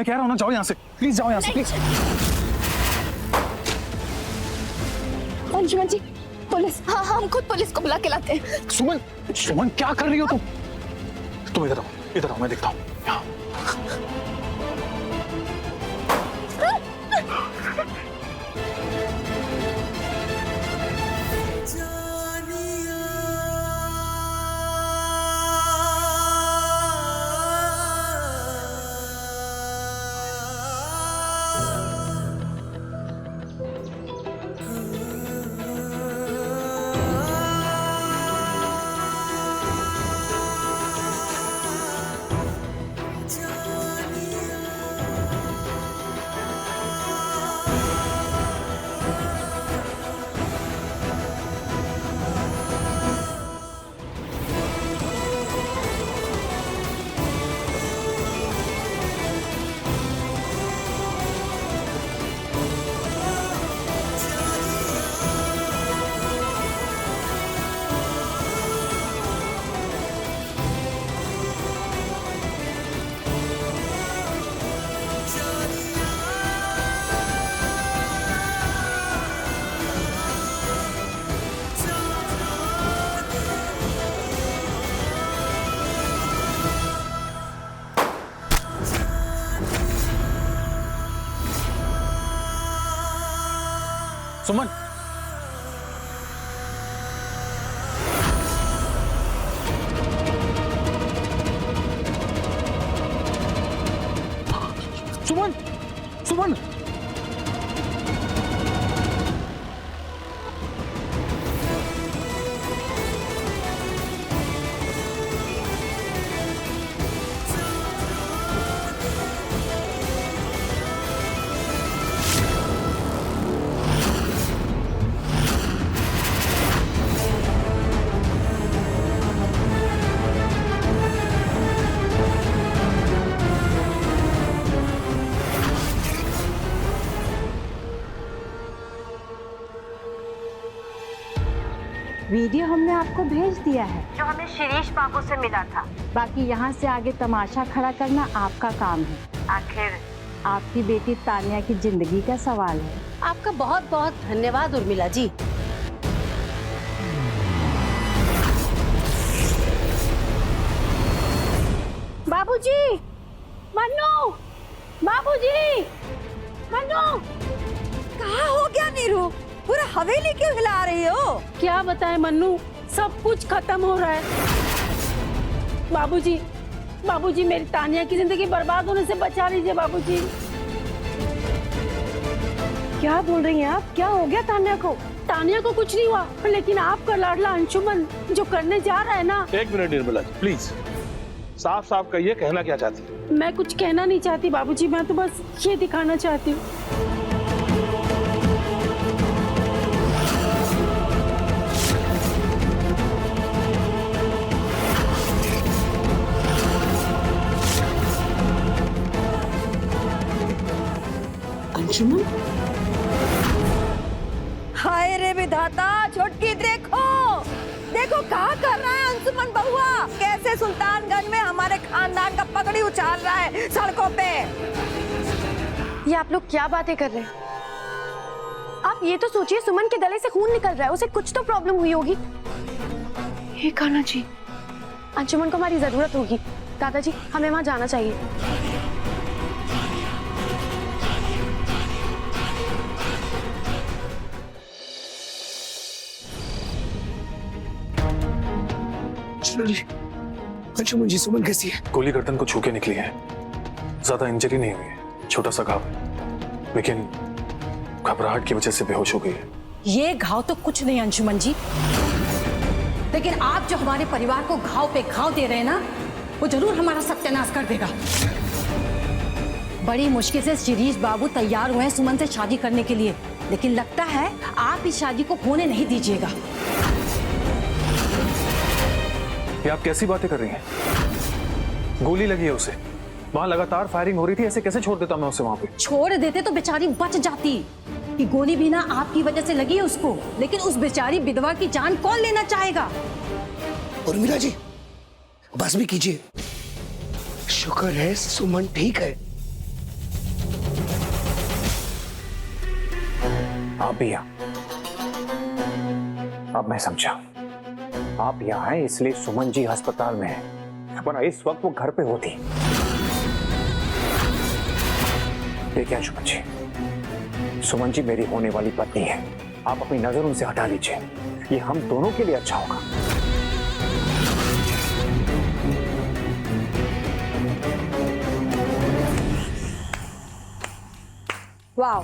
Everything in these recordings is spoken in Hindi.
मैं कह रहा हूँ ना, जाओ यहाँ से प्लीज, जाओ यहाँ से प्लीज। Anjuman ji, police. हाँ, हम खुद पुलिस को बुला के लाते हैं। सुमन, सुमन क्या कर रही हो तुम? तुम इधर आओ, इधर आओ, मैं देखता हूँ। यहाँ सुमन, सुमन, सुमन, वीडियो हमने आपको भेज दिया है जो हमें शिरीष बाबू से मिला था। बाकी यहाँ से आगे तमाशा खड़ा करना आपका काम है। आखिर आपकी बेटी तानिया की जिंदगी का सवाल है। आपका बहुत बहुत धन्यवाद उर्मिला जी। बाबूजी, मन्नू, बाबूजी, मन्नू, कहाँ हो गया नीरू? पूरा हवेली क्यों हिला रही हो? क्या बताएं मन्नू, सब कुछ खत्म हो रहा है। बाबूजी, बाबूजी मेरी तानिया की जिंदगी बर्बाद होने से बचा लीजिए बाबूजी। क्या बोल रही हैं आप? क्या हो गया तानिया को? तानिया को कुछ नहीं हुआ, लेकिन आपका लाडला अंशुमन जो करने जा रहा है ना। एक मिनट निर्मला जी, प्लीज साफ साफ कहिए, कहना क्या चाहती है? मैं कुछ कहना नहीं चाहती बाबूजी, मैं तो बस ये दिखाना चाहती हूँ। अंशुमन, हाय रे विधाता, छोटकी देखो देखो क्या कर रहा है अंशुमन बहुआ। कैसे सुल्तानगंज में हमारे खानदान का पगड़ी उछाल रहा है सड़कों पे। ये आप लोग क्या बातें कर रहे हैं? आप ये तो सोचिए, सुमन के गले से खून निकल रहा है, उसे कुछ तो प्रॉब्लम हुई होगी। ये कान्हा जी, अंशुमन को हमारी जरूरत होगी। दादाजी, हमें वहां जाना चाहिए। अंशुमन जी, सुमन कैसी है? गोली गर्दन को छू के निकली है, ज्यादा इंजरी नहीं हुई है, छोटा सा घाव है, लेकिन घबराहट की वजह से बेहोश हो गई है। ये घाव तो कुछ नहीं अंशुमन जी, लेकिन आप जो हमारे परिवार को घाव पे घाव दे रहे हैं ना, वो जरूर हमारा सत्यानाश कर देगा। बड़ी मुश्किल से शिरीष बाबू तैयार हुए हैं सुमन से शादी करने के लिए, लेकिन लगता है आप इस शादी को होने नहीं दीजिएगा। ये आप कैसी बातें कर रही हैं? गोली लगी है उसे, वहां लगातार फायरिंग हो रही थी, ऐसे कैसे छोड़ देता मैं उसे वहां पे? छोड़ देते तो बेचारी बच जाती। कि गोली भी ना आपकी वजह से लगी है उसको, लेकिन उस बेचारी विधवा की जान कौन लेना चाहेगा? उर्मिला जी, बस भी कीजिए। शुक्र है सुमन ठीक है, आप भी यहाँ। अब मैं समझा, आप यहाँ हैं इसलिए सुमन जी अस्पताल में है, वरना इस वक्त वो घर पे होती। देखिए अंशुमन जी, सुमन जी मेरी होने वाली पत्नी है, आप अपनी नजर उनसे हटा लीजिए, ये हम दोनों के लिए अच्छा होगा। Wow,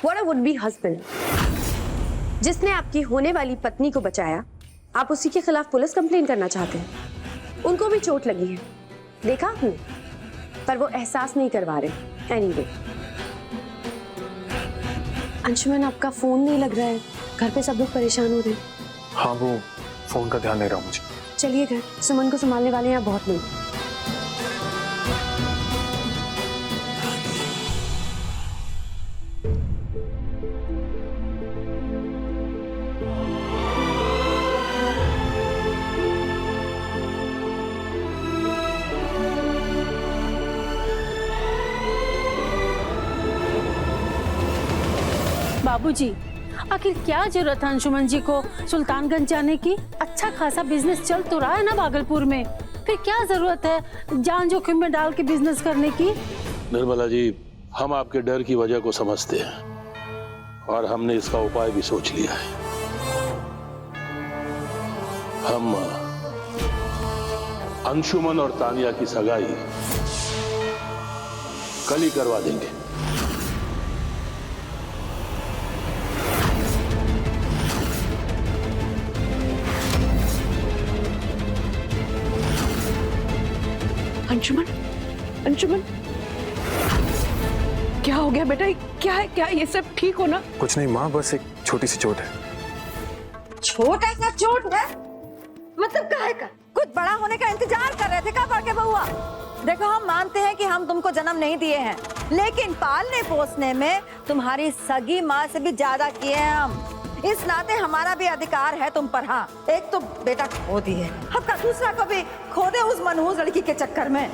what a would be husband. जिसने आपकी होने वाली पत्नी को बचाया, आप उसी के खिलाफ पुलिस कंप्लेन करना चाहते हैं। उनको भी चोट लगी है, देखा आपने, पर वो एहसास नहीं करवा रहे। एनीवे, अंशुमन आपका फोन नहीं लग रहा है, घर पे सब लोग परेशान हो रहे हैं। हाँ, वो फोन का ध्यान नहीं रहा मुझे। चलिए घर, सुमन को संभालने वाले यहाँ बहुत लोग। बाबूजी, आखिर क्या जरूरत है अंशुमन जी को सुल्तानगंज जाने की? अच्छा खासा बिजनेस चल तो रहा है ना भागलपुर में, फिर क्या जरूरत है जान जोखिम में डाल के बिजनेस करने की? निर्मला जी, हम आपके डर की वजह को समझते हैं और हमने इसका उपाय भी सोच लिया है। हम अंशुमन और तानिया की सगाई कल ही करवा देंगे। अंशुमन, अंशुमन, क्या हो गया बेटा? क्या है? क्या ये सब ठीक हो ना? कुछ नहीं माँ, बस एक छोटी सी चोट है। छोटा सा चोट है? मतलब काहे का? कुछ बड़ा होने का इंतजार कर रहे थे क्या बड़के बउआ? देखो, हम मानते हैं कि हम तुमको जन्म नहीं दिए हैं, लेकिन पालने पोसने में तुम्हारी सगी माँ से भी ज्यादा किए हैं हम। इस नाते हमारा भी अधिकार है तुम पर। हाँ, एक तो बेटा खो दिए, अब का दूसरा को भी खो दे उस मनहूस लड़की के चक्कर में।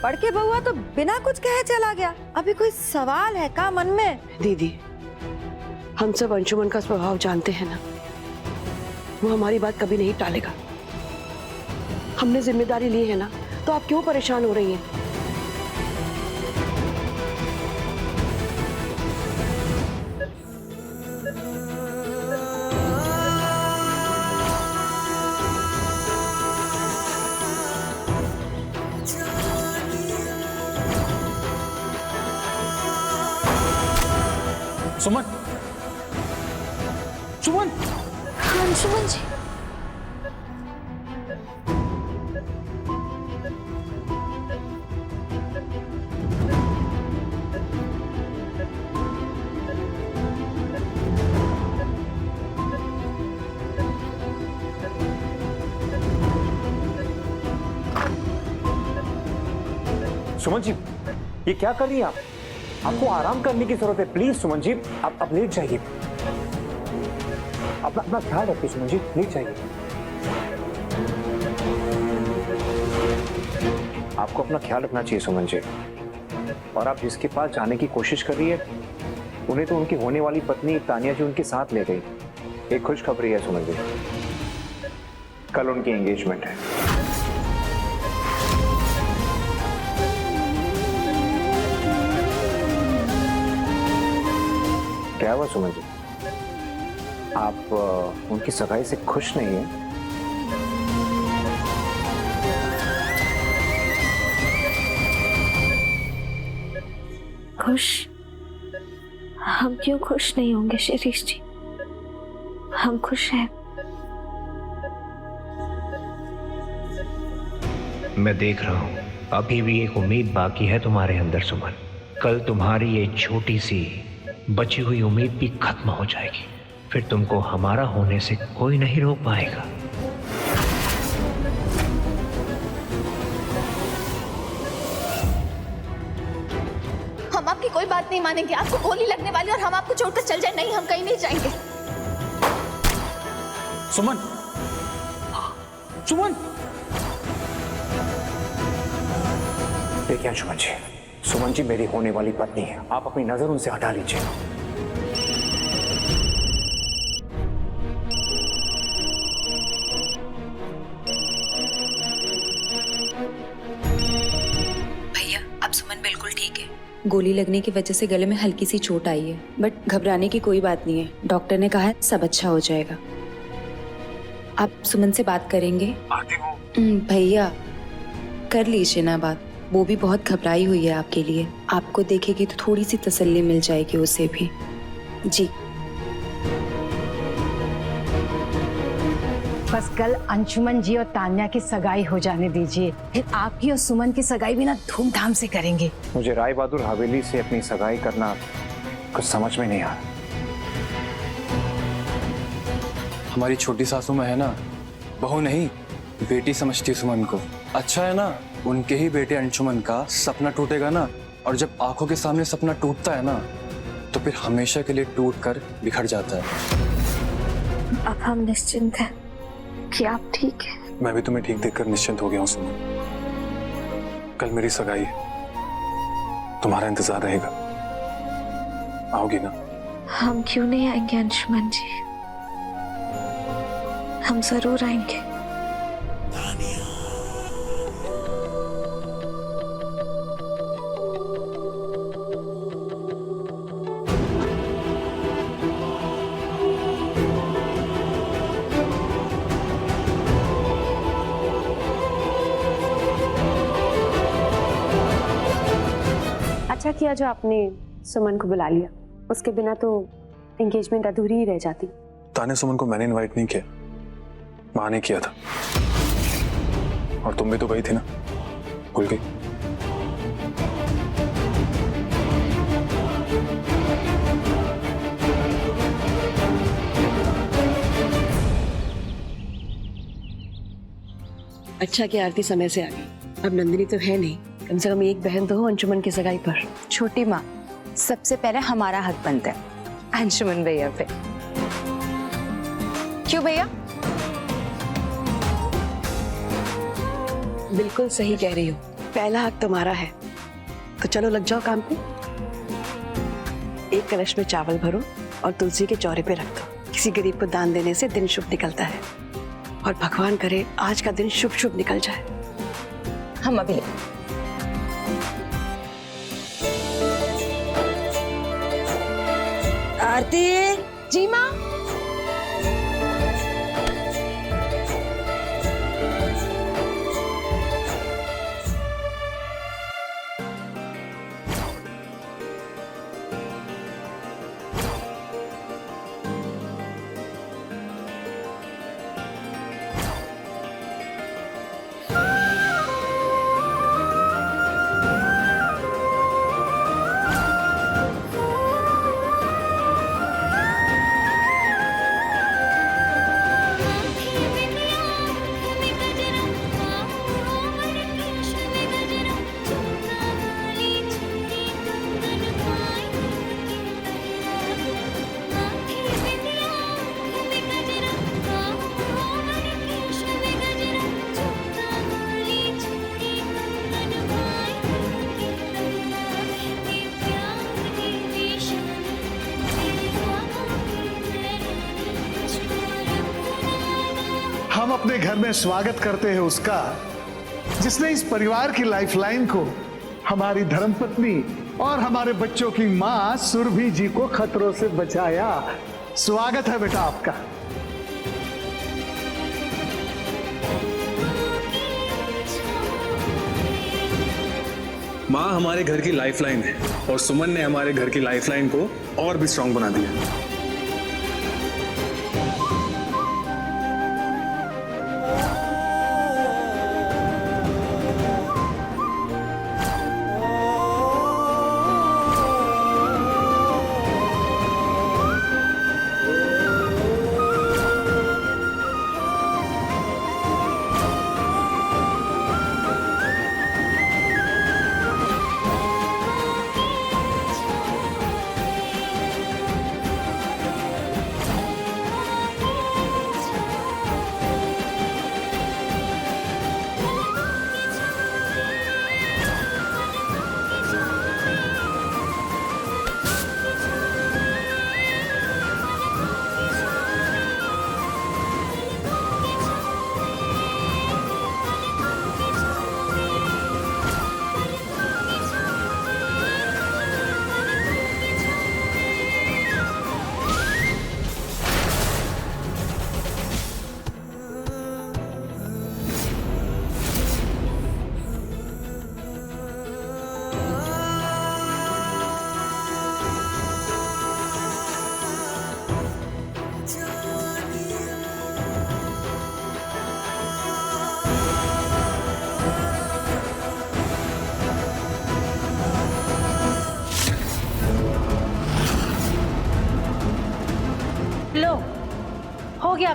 बड़के बउआ तो बिना कुछ कहे चला गया। अभी कोई सवाल है का मन में? दीदी, हम सब अंशुमन का स्वभाव जानते हैं ना, वो हमारी बात कभी नहीं टालेगा। हमने जिम्मेदारी ली है ना, तो आप क्यों परेशान हो रही हैं? सुमन, सुमन, अंशुमन जी, सुमन जी, ये क्या कर रही हैं आप? आपको आराम करने की जरूरत है। प्लीज सुमन जी, आप लेट जाइए। अपना ख्याल रखिए सुमन जी, लेट जाइए। आपको अपना ख्याल रखना चाहिए सुमन जी। और आप जिसके पास जाने की कोशिश कर रही है, उन्हें तो उनकी होने वाली पत्नी तानिया जी उनके साथ ले गई। एक खुशखबरी है सुमन जी, कल उनकी एंगेजमेंट है। क्या हुआ सुमन जी, आप उनकी सगाई से खुश नहीं हैं? खुश? हम क्यों खुश नहीं होंगे शिरीष जी, हम खुश हैं। मैं देख रहा हूं अभी भी एक उम्मीद बाकी है तुम्हारे अंदर सुमन। कल तुम्हारी ये छोटी सी बची हुई उम्मीद भी खत्म हो जाएगी, फिर तुमको हमारा होने से कोई नहीं रोक पाएगा। आपकी कोई बात नहीं मानेंगे। आपको गोली लगने वाली और हम आपको छोड़कर चल जाए, नहीं हम कहीं नहीं जाएंगे। सुमन, सुमन। देखिए अंशुमन जी, सुमन जी मेरी होने वाली पत्नी है, आप अपनी नजर उनसे हटा लीजिए। भैया अब सुमन बिल्कुल ठीक है। गोली लगने की वजह से गले में हल्की सी चोट आई है, बट घबराने की कोई बात नहीं है। डॉक्टर ने कहा है सब अच्छा हो जाएगा। आप सुमन से बात करेंगे? भैया कर लीजिए ना बात, वो भी बहुत घबराई हुई है आपके लिए। आपको देखेगी तो थोड़ी सी तसल्ली मिल जाएगी उसे भी। जी बस कल अंशुमन जी और तान्या की सगाई हो जाने दीजिए, फिर आपकी और सुमन की सगाई भी ना धूमधाम से करेंगे। मुझे राय बहादुर हवेली से अपनी सगाई करना कुछ समझ में नहीं आ रहा। हमारी छोटी सासू में है ना, बहू नहीं बेटी समझती सुमन को। अच्छा है ना, उनके ही बेटे अंशुमन का सपना टूटेगा ना, और जब आंखों के सामने सपना टूटता है ना तो फिर हमेशा के लिए टूट कर बिखर जाता है। अब हम निश्चिंत हैं कि आप ठीक है। मैं भी तुम्हें ठीक देखकर निश्चिंत हो गया हूँ सुमन। कल मेरी सगाई है, तुम्हारा इंतजार रहेगा। आओगी ना? हम क्यों नहीं आएंगे अंशुमन जी, हम जरूर आएंगे। अच्छा किया जो आपने सुमन को बुला लिया, उसके बिना तो एंगेजमेंट अधूरी ही रह जाती। ताने सुमन को मैंने इनवाइट नहीं किया, माँ ने किया था। और तुम भी तो गई थी ना, भूल गई? अच्छा कि आरती समय से आ गई। अब नंदिनी तो है नहीं, कम से कम एक बहन तो हो अंशुमन की सगाई पर। छोटी माँ, सबसे पहले हमारा हक बनता है अंशुमन भैया पे। क्यों भैया? बिल्कुल सही कह रही हो, पहला हक तुम्हारा है। तो चलो लग जाओ काम पे। एक कलश में चावल भरो और तुलसी के चौरे पे रख दो। किसी गरीब को दान देने से दिन शुभ निकलता है, और भगवान करे आज का दिन शुभ शुभ निकल जाए। हम अभी आरती जी माँ। हम अपने घर में स्वागत करते हैं उसका जिसने इस परिवार की लाइफलाइन को, हमारी धर्मपत्नी और हमारे बच्चों की मां सुरभि जी को खतरों से बचाया। स्वागत है बेटा आपका। माँ हमारे घर की लाइफलाइन है, और सुमन ने हमारे घर की लाइफलाइन को और भी स्ट्रांग बना दिया।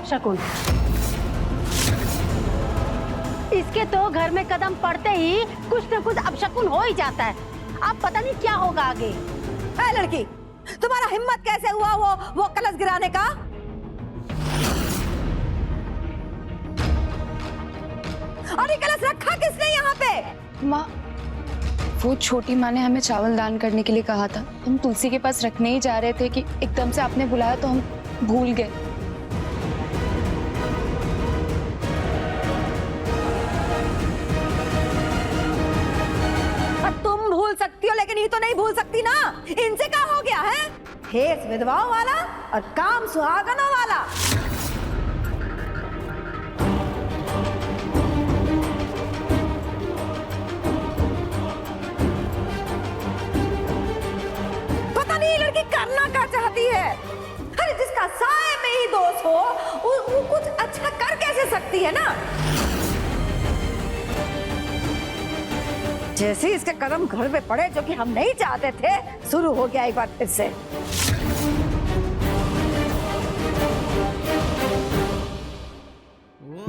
अपशकुन। इसके तो घर में कदम पड़ते ही कुछ न कुछ अपशकुन हो ही जाता है। अब पता नहीं क्या होगा आगे। ए लड़की, तुम्हारा हिम्मत कैसे हुआ वो कलश गिराने का? और ये कलश रखा किसने यहाँ पे? माँ, वो छोटी माँ ने हमें चावल दान करने के लिए कहा था। हम तुलसी के पास रखने ही जा रहे थे कि एकदम से आपने बुलाया तो हम भूल गए। तुम भूल सकती हो लेकिन ये तो नहीं भूल सकती ना। इनसे क्या हो गया है? हेस विधवाओं वाला और काम सुहागनों वाला। पता नहीं ये लड़की करना क्या चाहती है। अरे जिसका साए में ही दोष हो वो कुछ अच्छा कर कैसे सकती है ना। जैसे इसके कदम घर पे पड़े जो कि हम नहीं चाहते थे, शुरू हो गया एक बार फिर से।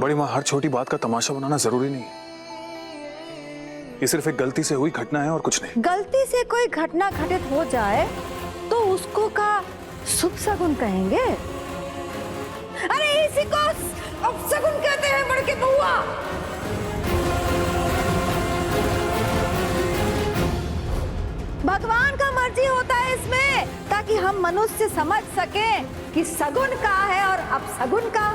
बड़ी माँ, हर छोटी बात का तमाशा बनाना जरूरी नहीं है। ये सिर्फ एक गलती से हुई घटना है और कुछ नहीं। गलती से कोई घटना घटित हो जाए तो उसको का शुभ शगुन कहेंगे? अरे इसी को अपशगुन कहते हैं बड़के बउआ। भगवान का मर्जी होता है इसमें, ताकि हम मनुष्य समझ सकें कि सगुन का है और अपशगुन का।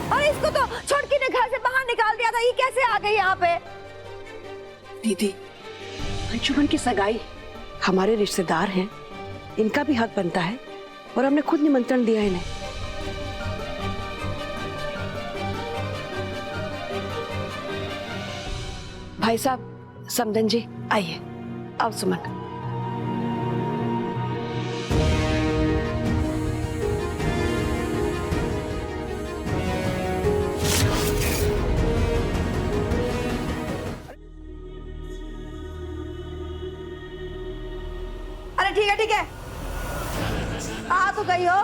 और इसको तो छोटकी ने घर से बाहर निकाल दिया था, ये कैसे आ गई यहाँ पे? दीदी, अंशुमन की सगाई हमारे रिश्तेदार हैं, इनका भी हक बनता है और हमने खुद निमंत्रण दिया इन्हें। भाई साहब, समदन जी आइए। आओ सुमन। अरे ठीक है, आ तो गई हो,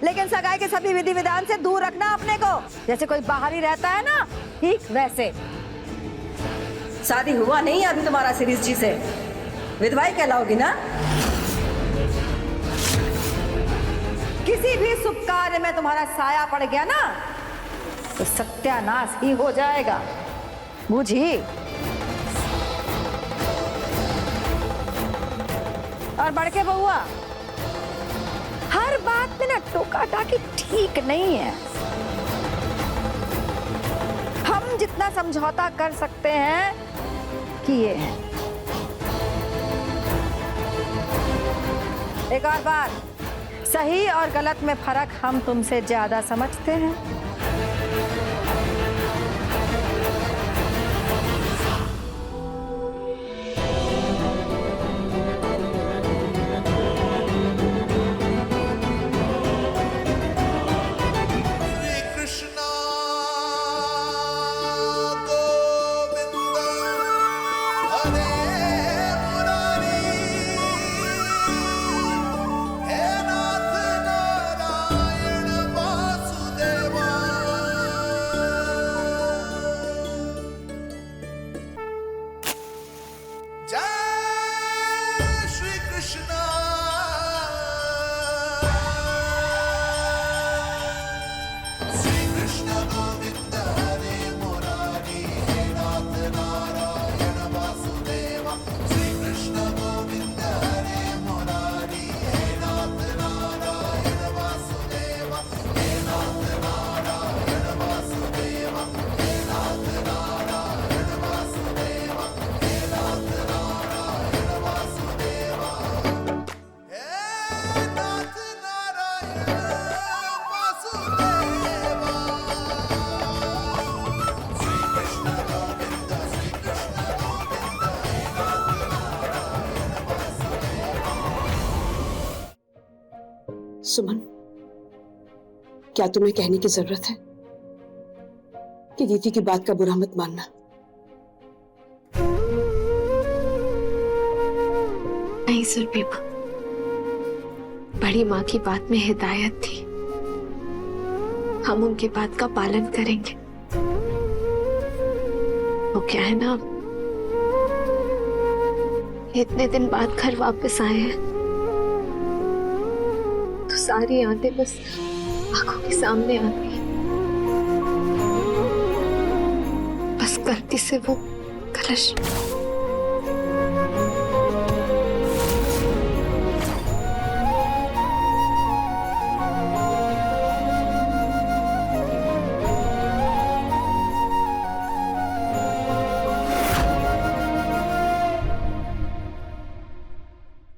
लेकिन सगाई के सभी विधि विधान से दूर रखना अपने को। जैसे कोई बाहर ही रहता है ना, ठीक वैसे। शादी हुआ नहीं अभी तुम्हारा शिरीष जी से, विधवाई कहलाओगी ना। किसी भी शुभ कार्य में तुम्हारा साया पड़ गया ना तो सत्यानाश ही हो जाएगा, बुझी? और बड़के बउआ, हर बात में ना टोका टाकी ठीक नहीं है। हम जितना समझौता कर सकते हैं किए हैं। एक और बात, सही और गलत में फर्क हम तुमसे ज्यादा समझते हैं। सुमन, क्या तुम्हें कहने की जरूरत है कि दीदी की बात का बुरा मत मानना। नहीं सुरभि माँ, बड़ी माँ की बात में हिदायत थी, हम उनकी बात का पालन करेंगे। वो क्या है ना, इतने दिन बाद घर वापस आए हैं तो सारी यादें बस आंखों के सामने आती हैं। बस गलती से वो कलश